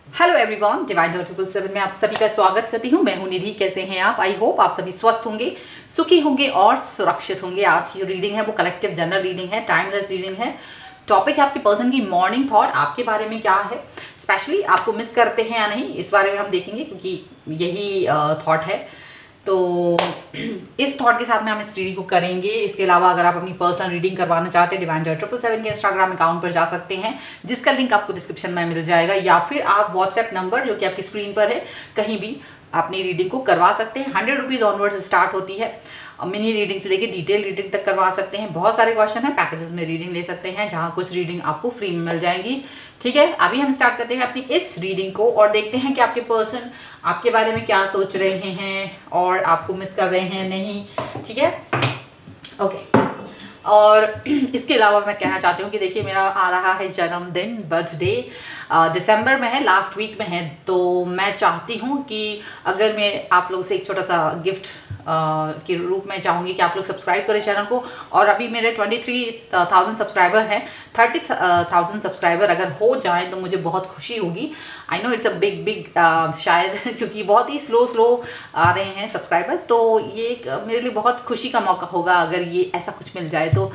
Hello everyone, divine 777 में आप सभी का स्वागत करती हूँ। मैं हूँ निधि। कैसे हैं आप? आई होप आप सभी स्वस्थ होंगे, सुखी होंगे और सुरक्षित होंगे। आज की जो रीडिंग है वो कलेक्टिव जनरल रीडिंग है, टाइमलेस रीडिंग है। टॉपिक है आपके पर्सन की मॉर्निंग थॉट, आपके बारे में क्या है, स्पेशली आपको मिस करते हैं या नहीं, इस बारे में हम देखेंगे क्योंकि यही थॉट है। तो इस थॉट के साथ में हम इस रीडिंग को करेंगे। इसके अलावा अगर आप अपनी पर्सनल रीडिंग करवाना चाहते हैं, डिवाइन 777 के इंस्टाग्राम अकाउंट पर जा सकते हैं, जिसका लिंक आपको डिस्क्रिप्शन में मिल जाएगा, या फिर आप व्हाट्सएप नंबर जो कि आपकी स्क्रीन पर है कहीं भी अपनी रीडिंग को करवा सकते हैं। 100 रुपीज़ ऑनवर्ड्स स्टार्ट होती है। मिनी रीडिंग से लेकर डिटेल रीडिंग तक करवा सकते हैं। बहुत सारे क्वेश्चन है, पैकेजेस में रीडिंग ले सकते हैं, जहाँ कुछ रीडिंग आपको फ्री में मिल जाएंगी। ठीक है, अभी हम स्टार्ट करते हैं अपनी इस रीडिंग को और देखते हैं कि आपके पर्सन आपके बारे में क्या सोच रहे हैं और आपको मिस कर रहे हैं नहीं। ठीक है, ओके। और इसके अलावा मैं कहना चाहती हूँ कि देखिए, मेरा आ रहा है जन्मदिन, बर्थडे दिसंबर में है, लास्ट वीक में है। तो मैं चाहती हूँ कि अगर मैं आप लोगों से एक छोटा सा गिफ्ट के रूप में चाहूँगी कि आप लोग सब्सक्राइब करें चैनल को। और अभी मेरे 23,000 सब्सक्राइबर हैं। 30,000 सब्सक्राइबर अगर हो जाए तो मुझे बहुत खुशी होगी। I know it's a big शायद क्योंकि बहुत ही स्लो आ रहे हैं सब्सक्राइबर्स। तो ये एक मेरे लिए बहुत खुशी का मौका होगा अगर ये ऐसा कुछ मिल जाए। तो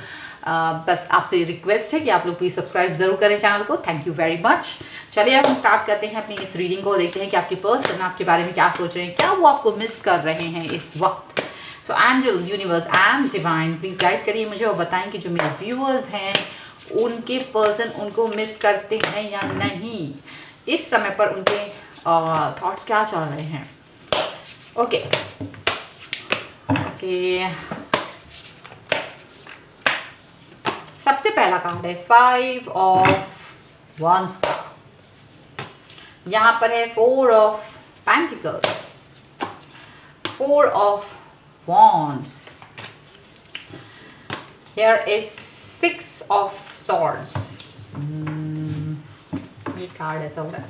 बस आपसे रिक्वेस्ट है कि आप लोग प्लीज़ सब्सक्राइब जरूर करें चैनल को। Thank you very much. चलिए अब हम स्टार्ट करते हैं अपनी इस रीडिंग को, देखते हैं कि आपके पर्सन आपके बारे में क्या सोच रहे हैं, क्या वो आपको मिस कर रहे हैं इस वक्त। So angels, universe and divine, please guide करिए मुझे और बताएं कि जो मेरे व्यूअर्स हैं उनके पर्सन उनको मिस करते हैं या नहीं, इस समय पर उनके थॉट्स क्या चल रहे हैं। ओके ओके, सबसे पहला कार्ड है 5 ऑफ वॉन्ड्स का। यहाँ पर है 4 of pentacles, 4 of wands, here is 6 of swords. ये कार्ड ऐसा हो रहा है।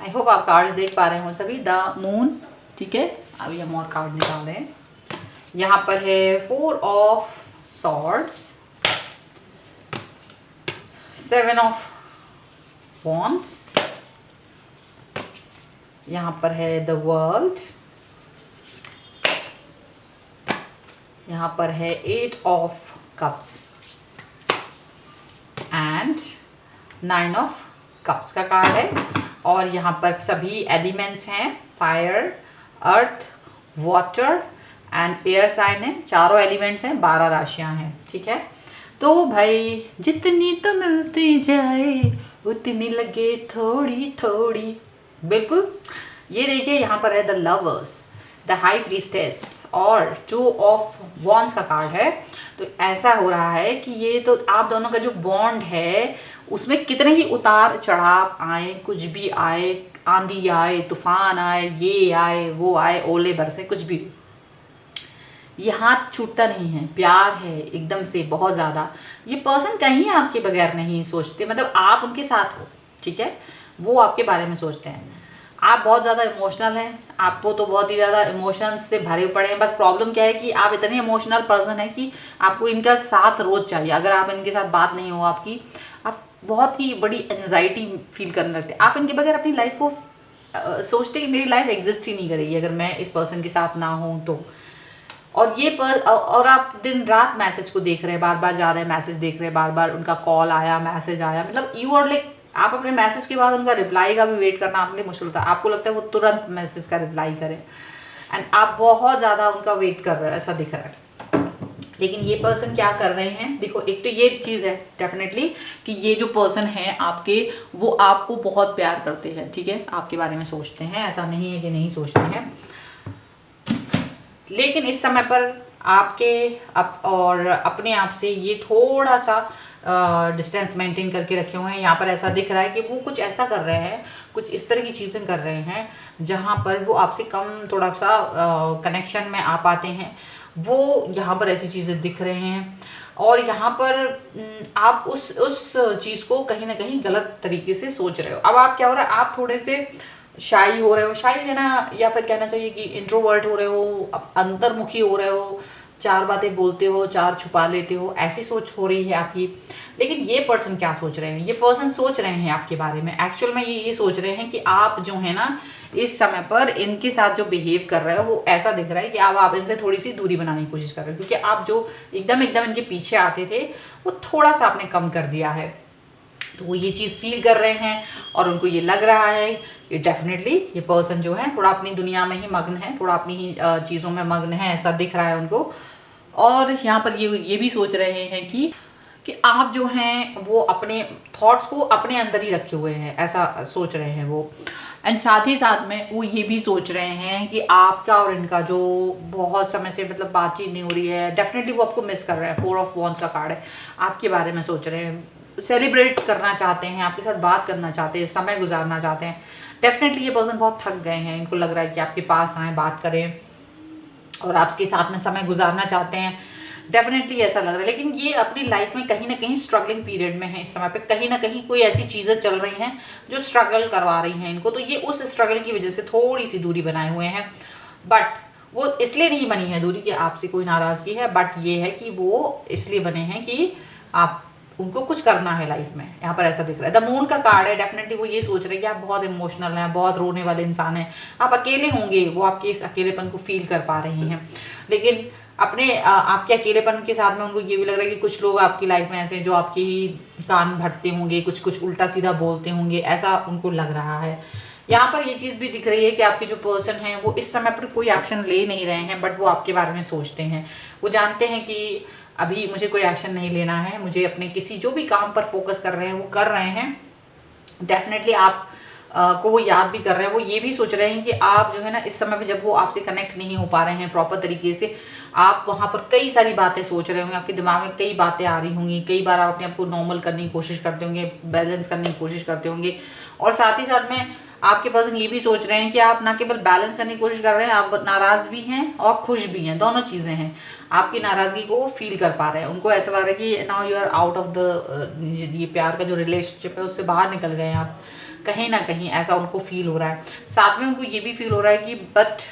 आई होप आप कार्ड देख पा रहे हो सभी। द मून, ठीक है। अभी हम और कार्ड निकाल रहे हैं। यहाँ पर है 4 ऑफ सॉर्ड्स, 7 ऑफ वॉन्ड्स, यहाँ पर है द वर्ल्ड, यहाँ पर है 8 of cups and 9 of cups का कार्ड है। और यहाँ पर सभी एलिमेंट्स हैं, fire, earth, water and air sign है। चारों एलिमेंट्स हैं, 12 राशियां हैं। ठीक है, तो भाई जितनी तो मिलती जाए उतनी लगे थोड़ी थोड़ी। बिल्कुल, ये देखिए यहाँ पर है the lovers, the high priestess और 2 ऑफ वॉन्ड्स का कार्ड है। तो ऐसा हो रहा है कि ये तो आप दोनों का जो बॉन्ड है उसमें कितने ही उतार चढ़ाव आए, कुछ भी आए, आंधी आए, तूफान आए, ये आए, वो आए, ओले बरसे, कुछ भी, ये हाथ छूटता नहीं है। प्यार है एकदम से बहुत ज़्यादा। ये पर्सन कहीं आपके बगैर नहीं सोचते, मतलब आप उनके साथ हो। ठीक है, वो आपके बारे में सोचते हैं। आप बहुत ज़्यादा इमोशनल हैं, आपको तो बहुत ही ज़्यादा इमोशंस से भरे पड़े हैं। बस प्रॉब्लम क्या है कि आप इतने इमोशनल पर्सन है कि आपको इनका साथ रोज चाहिए। अगर आप इनके साथ बात नहीं हो आपकी, आप बहुत ही बड़ी एंजाइटी फील करने लगते हैं। आप इनके बगैर अपनी लाइफ को सोचते कि मेरी लाइफ एग्जिस्ट ही नहीं करेगी अगर मैं इस पर्सन के साथ ना हूँ तो। और ये और आप दिन रात मैसेज को देख रहे हैं, बार बार जा रहे हैं, मैसेज देख रहे हैं, बार बार उनका कॉल आया, मैसेज आया, मतलब यू आर लाइक, आप अपने मैसेज के बाद उनका रिप्लाई का भी वेट करना आपके लिए मुश्किल होता है। आपको लगता है वो तुरंत मैसेज का रिप्लाई करें एंड आप बहुत ज़्यादा उनका वेट कर रहे हो, ऐसा दिख रहा है। लेकिन ये पर्सन क्या कर रहे हैं, देखो, एक तो ये चीज़ है डेफिनेटली कि ये जो पर्सन है आपके, वो आपको बहुत प्यार करते हैं। ठीक है, आपके बारे में सोचते हैं, ऐसा नहीं है कि नहीं सोचते हैं। लेकिन इस समय पर आपके और अपने आप से ये थोड़ा सा डिस्टेंस मेंटेन करके रखे हुए हैं। यहाँ पर ऐसा दिख रहा है कि वो कुछ ऐसा कर रहे हैं, कुछ इस तरह की चीज़ें कर रहे हैं जहाँ पर वो आपसे कम थोड़ा सा कनेक्शन में आ पाते हैं। वो यहाँ पर ऐसी चीज़ें दिख रहे हैं और यहाँ पर आप उस चीज़ को कहीं ना कहीं गलत तरीके से सोच रहे हो। अब आप क्या हो रहा है, आप थोड़े से शाई हो रहे हो, शाई है ना, या फिर कहना चाहिए कि इंट्रोवर्ट हो रहे हो, अंतर्मुखी हो रहे हो, चार बातें बोलते हो, चार छुपा लेते हो, ऐसी सोच हो रही है आपकी। लेकिन ये पर्सन क्या सोच रहे हैं, ये पर्सन सोच रहे हैं आपके बारे में, एक्चुअल में ये सोच रहे हैं कि आप जो है ना इस समय पर इनके साथ जो बिहेव कर रहे हो वो ऐसा दिख रहा है कि आप इनसे थोड़ी सी दूरी बनाने की कोशिश कर रहे हो, क्योंकि आप जो एकदम इनके पीछे आते थे वो थोड़ा सा आपने कम कर दिया है। तो वो ये चीज़ फील कर रहे हैं और उनको ये लग रहा है ये डेफिनेटली ये पर्सन जो है थोड़ा अपनी दुनिया में ही मग्न है, थोड़ा अपनी ही चीज़ों में मग्न है, ऐसा दिख रहा है उनको। और यहाँ पर ये भी सोच रहे हैं कि आप जो हैं वो अपने थॉट्स को अपने अंदर ही रखे हुए हैं, ऐसा सोच रहे हैं वो। एंड साथ ही साथ में वो ये भी सोच रहे हैं कि आपका और इनका जो बहुत समय से मतलब बातचीत नहीं हो रही है, डेफिनेटली वो आपको मिस कर रहे हैं। 4 ऑफ वॉन्ड्स का कार्ड है, आपके बारे में सोच रहे हैं, सेलिब्रेट करना चाहते हैं, आपके साथ बात करना चाहते हैं, समय गुजारना चाहते हैं। डेफिनेटली ये पर्सन बहुत थक गए हैं, इनको लग रहा है कि आपके पास आएँ, बात करें और आपके साथ में समय गुजारना चाहते हैं, डेफिनेटली ऐसा लग रहा है। लेकिन ये अपनी लाइफ में कहीं ना कहीं स्ट्रगलिंग पीरियड में है इस समय पे, कहीं ना कहीं कोई ऐसी चीज़ें चल रही हैं जो स्ट्रगल करवा रही हैं इनको, तो ये उस स्ट्रगल की वजह से थोड़ी सी दूरी बनाए हुए हैं। बट वो इसलिए नहीं बनी है दूरी कि आपसे कोई नाराज़गी है, बट ये है कि वो इसलिए बने हैं कि आप उनको कुछ करना है लाइफ में, यहाँ पर ऐसा दिख रहा है। द मून का कार्ड है, डेफिनेटली वो ये सोच रहे हैं कि आप बहुत इमोशनल हैं, बहुत रोने वाले इंसान हैं, आप अकेले होंगे, वो आपके इस अकेलेपन को फील कर पा रहे हैं। लेकिन अपने आपके अकेलेपन के साथ में उनको ये भी लग रहा है कि कुछ लोग आपकी लाइफ में ऐसे जो आपकी कान भरते होंगे, कुछ उल्टा सीधा बोलते होंगे, ऐसा उनको लग रहा है। यहाँ पर ये चीज़ भी दिख रही है कि आपके जो पर्सन हैं वो इस समय पर कोई एक्शन ले नहीं रहे हैं, बट वो आपके बारे में सोचते हैं। वो जानते हैं कि अभी मुझे कोई एक्शन नहीं लेना है, मुझे अपने किसी जो भी काम पर फोकस कर रहे हैं वो कर रहे हैं। डेफिनेटली आप को वो याद भी कर रहे हैं, वो ये भी सोच रहे हैं कि आप जो है ना इस समय पे जब वो आपसे कनेक्ट नहीं हो पा रहे हैं प्रॉपर तरीके से, आप वहाँ पर कई सारी बातें सोच रहे होंगे, आपके दिमाग में कई बातें आ रही होंगी, कई बार आप अपने आप को नॉर्मल करने की कोशिश करते होंगे, बैलेंस करने की कोशिश करते होंगे। और साथ ही साथ में आपके पर्सन ये भी सोच रहे हैं कि आप ना केवल बैलेंस करने की कोशिश कर रहे हैं, आप नाराज़ भी हैं और खुश भी हैं, दोनों चीज़ें हैं। आपकी नाराज़गी को वो फील कर पा रहे हैं, उनको ऐसा लग रहा है कि now you are out of the ये प्यार का जो रिलेशनशिप है उससे बाहर निकल गए हैं आप, कहीं ना कहीं ऐसा उनको फील हो रहा है। साथ में उनको ये भी फील हो रहा है कि बट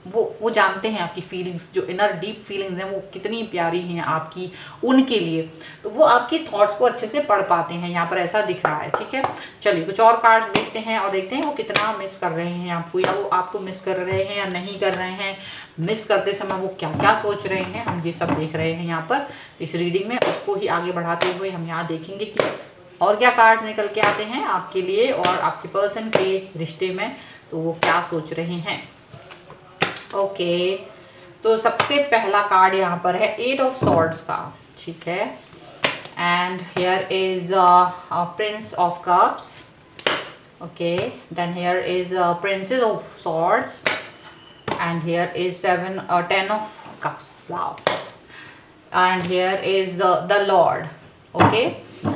वो जानते हैं आपकी फीलिंग्स, जो इनर डीप फीलिंग्स हैं वो कितनी प्यारी हैं आपकी उनके लिए, तो वो आपकी थॉट्स को अच्छे से पढ़ पाते हैं, यहाँ पर ऐसा दिख रहा है। ठीक है, चलिए कुछ और कार्ड्स देखते हैं और देखते हैं वो कितना मिस कर रहे हैं आपको, या वो आपको मिस कर रहे हैं या नहीं कर रहे हैं, मिस करते समय वो क्या क्या सोच रहे हैं, हम ये सब देख रहे हैं यहाँ पर इस रीडिंग में। उसको ही आगे बढ़ाते हुए हम यहाँ देखेंगे कि और क्या कार्ड्स निकल के आते हैं आपके लिए और आपके पर्सन के रिश्ते में, तो वो क्या सोच रहे हैं। ओके, तो सबसे पहला कार्ड यहाँ पर है 8 ऑफ सॉर्ड्स का। ठीक है, and here is prince of cups. Okay, then here is princess of swords and here is 10 of cups. Wow, and here is the lord. Okay,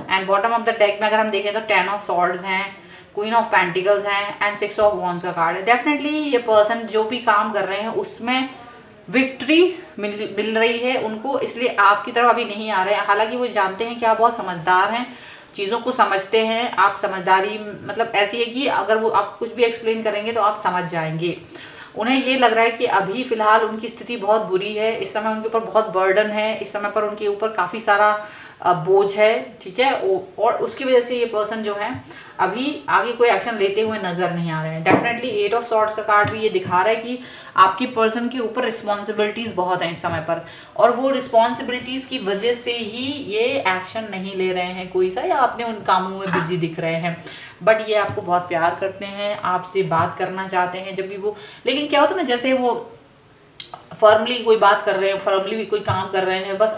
and bottom of the deck में अगर हम देखें तो 10 of swords हैं, queen of pentacles हैं and 6 of wands का card है। Definitely ये पर्सन जो भी काम कर रहे हैं उसमें विक्ट्री मिल रही है उनको, इसलिए आपकी तरफ अभी नहीं आ रहे हैं। हालांकि वो जानते हैं कि आप बहुत समझदार हैं, चीज़ों को समझते हैं, आप समझदारी मतलब ऐसी है कि अगर वो आप कुछ भी एक्सप्लेन करेंगे तो आप समझ जाएंगे। उन्हें ये लग रहा है कि अभी फ़िलहाल उनकी स्थिति बहुत बुरी है, इस समय उनके ऊपर बहुत बर्डन है, इस समय पर उनके ऊपर काफ़ी सारा बोझ है। ठीक है, और उसकी वजह से ये पर्सन जो है अभी आगे कोई एक्शन लेते हुए नज़र नहीं आ रहे हैं। डेफिनेटली 8 ऑफ सॉर्ड्स का कार्ड भी ये दिखा रहा है कि आपकी पर्सन के ऊपर रिस्पॉन्सिबिलिटीज़ बहुत हैं इस समय पर, और वो रिस्पॉन्सिबिलिटीज़ की वजह से ही ये एक्शन नहीं ले रहे हैं कोई सा, या अपने उन कामों में बिजी दिख रहे हैं। बट ये आपको बहुत प्यार करते हैं, आपसे बात करना चाहते हैं जब भी वो, लेकिन क्या होता है ना, जैसे वो फर्मली कोई बात कर रहे हैं, फर्मली भी कोई काम कर रहे हैं, बस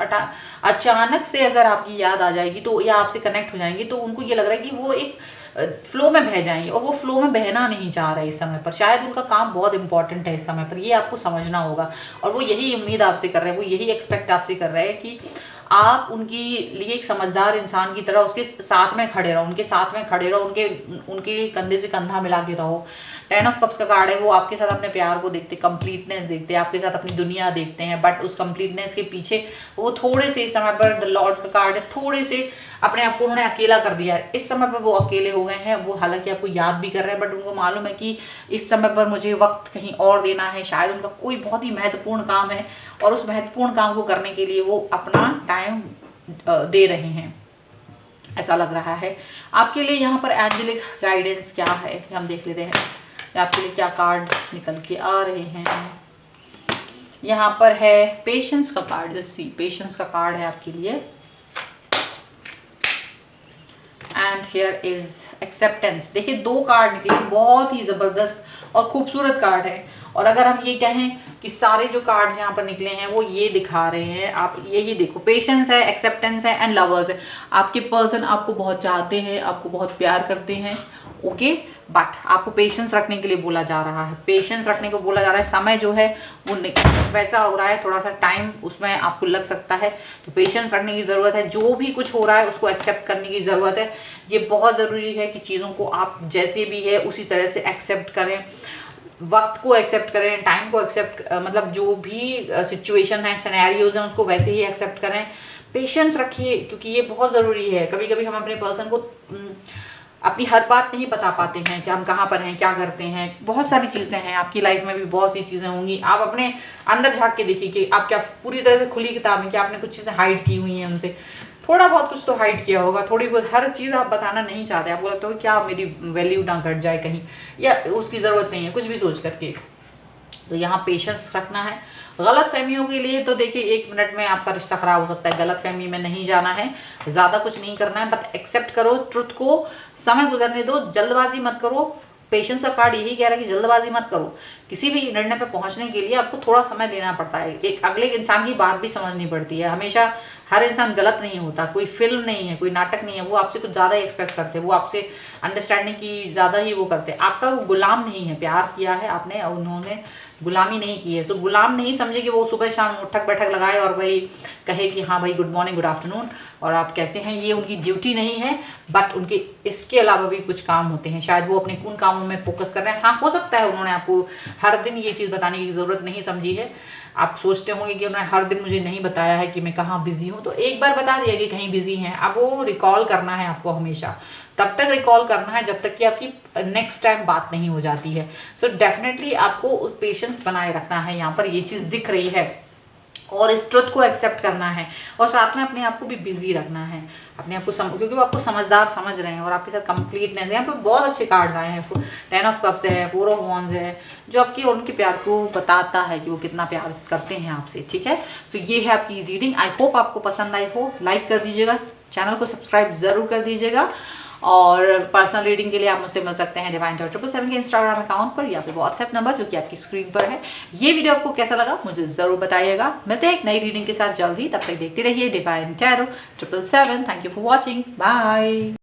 अचानक से अगर आपकी याद आ जाएगी तो, या आपसे कनेक्ट हो जाएंगी तो उनको ये लग रहा है कि वो एक फ्लो में बह जाएंगे, और वो फ्लो में बहना नहीं चाह रहे इस समय पर। शायद उनका काम बहुत इंपॉर्टेंट है इस समय पर, ये आपको समझना होगा, और वो यही उम्मीद आपसे कर रहे हैं, वो यही एक्सपेक्ट आपसे कर रहे हैं कि आप उनकी लिए एक समझदार इंसान की तरह उसके साथ में खड़े रहो, उनके साथ में खड़े रहो, उनके कंधे से कंधा मिला के रहो, 10 ऑफ कप्स का कार्ड है, वो आपके साथ अपने प्यार को देखते, कंप्लीटनेस देखते हैं, आपके साथ अपनी दुनिया देखते हैं, बट उस कंप्लीटनेस के पीछे वो थोड़े से, इस समय पर द लॉर्ड का कार्ड है, थोड़े से अपने आप को उन्होंने अकेला कर दिया है। इस समय पर वो अकेले हो गए हैं, वो हालांकि आपको याद भी कर रहे हैं, बट उनको मालूम है कि इस समय पर मुझे वक्त कहीं और देना है, शायद उनका कोई बहुत ही महत्वपूर्ण काम है और उस महत्वपूर्ण काम को करने के लिए वो अपना टाइम दे रहे हैं, ऐसा लग रहा है। आपके लिए यहाँ पर एंजेलिक गाइडेंस क्या है हम देख लेते हैं, आपके लिए क्या कार्ड निकल के आ रहे हैं। यहाँ पर है पेशेंस का कार्ड, सी पेशेंस का कार्ड है आपके लिए, एंड हियर इज एक्सेप्टेंस। देखिए 2 कार्ड निकले, बहुत ही ज़बरदस्त और खूबसूरत कार्ड है। और अगर हम ये कहें कि सारे जो कार्ड्स यहाँ पर निकले हैं वो ये दिखा रहे हैं, आप यही देखो, पेशेंस है, एक्सेप्टेंस है एंड लवर्स है। आपके पर्सन आपको बहुत चाहते हैं, आपको बहुत प्यार करते हैं, ओके, बट आपको पेशेंस रखने के लिए बोला जा रहा है, पेशेंस रखने को बोला जा रहा है। समय जो है वो वैसा हो रहा है, थोड़ा सा टाइम उसमें आपको लग सकता है, तो पेशेंस रखने की ज़रूरत है। जो भी कुछ हो रहा है उसको एक्सेप्ट करने की ज़रूरत है। ये बहुत ज़रूरी है कि चीज़ों को आप जैसे भी है उसी तरह से एक्सेप्ट करें, वक्त को एक्सेप्ट करें, टाइम को एक्सेप्ट, मतलब जो भी सिचुएशन है, सिनेरियोज हैं, उसको वैसे ही एक्सेप्ट करें। पेशेंस रखिए, क्योंकि ये बहुत ज़रूरी है। कभी कभी हम अपने पर्सन को अपनी हर बात नहीं बता पाते हैं कि हम कहाँ पर हैं, क्या करते हैं। बहुत सारी चीज़ें हैं आपकी लाइफ में भी, बहुत सी चीज़ें होंगी। आप अपने अंदर झांक के देखिए कि आप क्या पूरी तरह से खुली किताब है, कि आपने कुछ चीज़ें हाइड की हुई हैं उनसे, थोड़ा बहुत कुछ तो हाइड किया होगा, थोड़ी बहुत, हर चीज़ आप बताना नहीं चाहते, आपको लगता है क्या मेरी वैल्यू ना घट जाए कहीं, या उसकी ज़रूरत नहीं है, कुछ भी सोच करके। तो यहाँ पेशेंस रखना है। गलत फहमियों के लिए तो देखिए 1 मिनट में आपका रिश्ता खराब हो सकता है, गलत फहमी में नहीं जाना है, ज़्यादा कुछ नहीं करना है, बट एक्सेप्ट करो ट्रुथ को, समय गुजरने दो, जल्दबाजी मत करो। पेशेंस का कार्ड यही कह रहा है कि जल्दबाजी मत करो। किसी भी निर्णय पर पहुंचने के लिए आपको थोड़ा समय देना पड़ता है, एक अगले इंसान की बात भी समझनी पड़ती है। हमेशा हर इंसान गलत नहीं होता, कोई फिल्म नहीं है, कोई नाटक नहीं है, वो आपसे कुछ ज़्यादा ही एक्सपेक्ट करते हैं, वो आपसे अंडरस्टैंडिंग की ज़्यादा ही वो करते हैं। आपका वो गुलाम नहीं है, प्यार किया है आपने और उन्होंने गुलामी नहीं की है। सो गुलाम नहीं समझे कि वो सुबह शाम उठक बैठक लगाए और वही कहे कि हाँ भाई गुड मॉर्निंग गुड आफ्टरनून और आप कैसे हैं, ये उनकी ड्यूटी नहीं है। बट उनके इसके अलावा भी कुछ काम होते हैं, शायद वो अपने उन कामों में फोकस कर रहे हैं। हाँ, हो सकता है उन्होंने आपको हर दिन ये चीज़ बताने की ज़रूरत नहीं समझी है। आप सोचते होंगे कि उन्होंने हर दिन मुझे नहीं बताया है कि मैं कहाँ बिजी हूँ, तो एक बार बता दिया कि कहीं बिजी हैं। अब वो रिकॉल करना है आपको, हमेशा तब तक रिकॉल करना है जब तक कि आपकी नेक्स्ट टाइम बात नहीं हो जाती है। सो डेफिनेटली आपको पेशेंस बनाए रखना है, यहाँ पर ये चीज़ दिख रही है, और इस ट्रुथ को एक्सेप्ट करना है, और साथ में अपने आप को भी बिजी रखना है, अपने आप को क्योंकि वो आपको समझदार समझ रहे हैं और आपके साथ कंप्लीटनेस। यहाँ पे बहुत अच्छे कार्ड्स आए हैं, 10 ऑफ कप्स है, 4 ऑफ वॉन्ड्स है, जो आपकी और उनके प्यार को बताता है कि वो कितना प्यार करते हैं आपसे, ठीक है। सो ये है आपकी रीडिंग। आई होप आपको पसंद आई हो। लाइक कर दीजिएगा, चैनल को सब्सक्राइब ज़रूर कर दीजिएगा, और पर्सनल रीडिंग के लिए आप मुझसे मिल सकते हैं डिवाइन टॉक 777 के इंस्टाग्राम अकाउंट पर, या फिर व्हाट्सएप नंबर जो कि आपकी स्क्रीन पर है। ये वीडियो आपको कैसा लगा मुझे ज़रूर बताइएगा। मिलते हैं एक नई रीडिंग के साथ जल्द ही, तब तक देखते रहिए divine tarot 777। Thank you for watching, bye.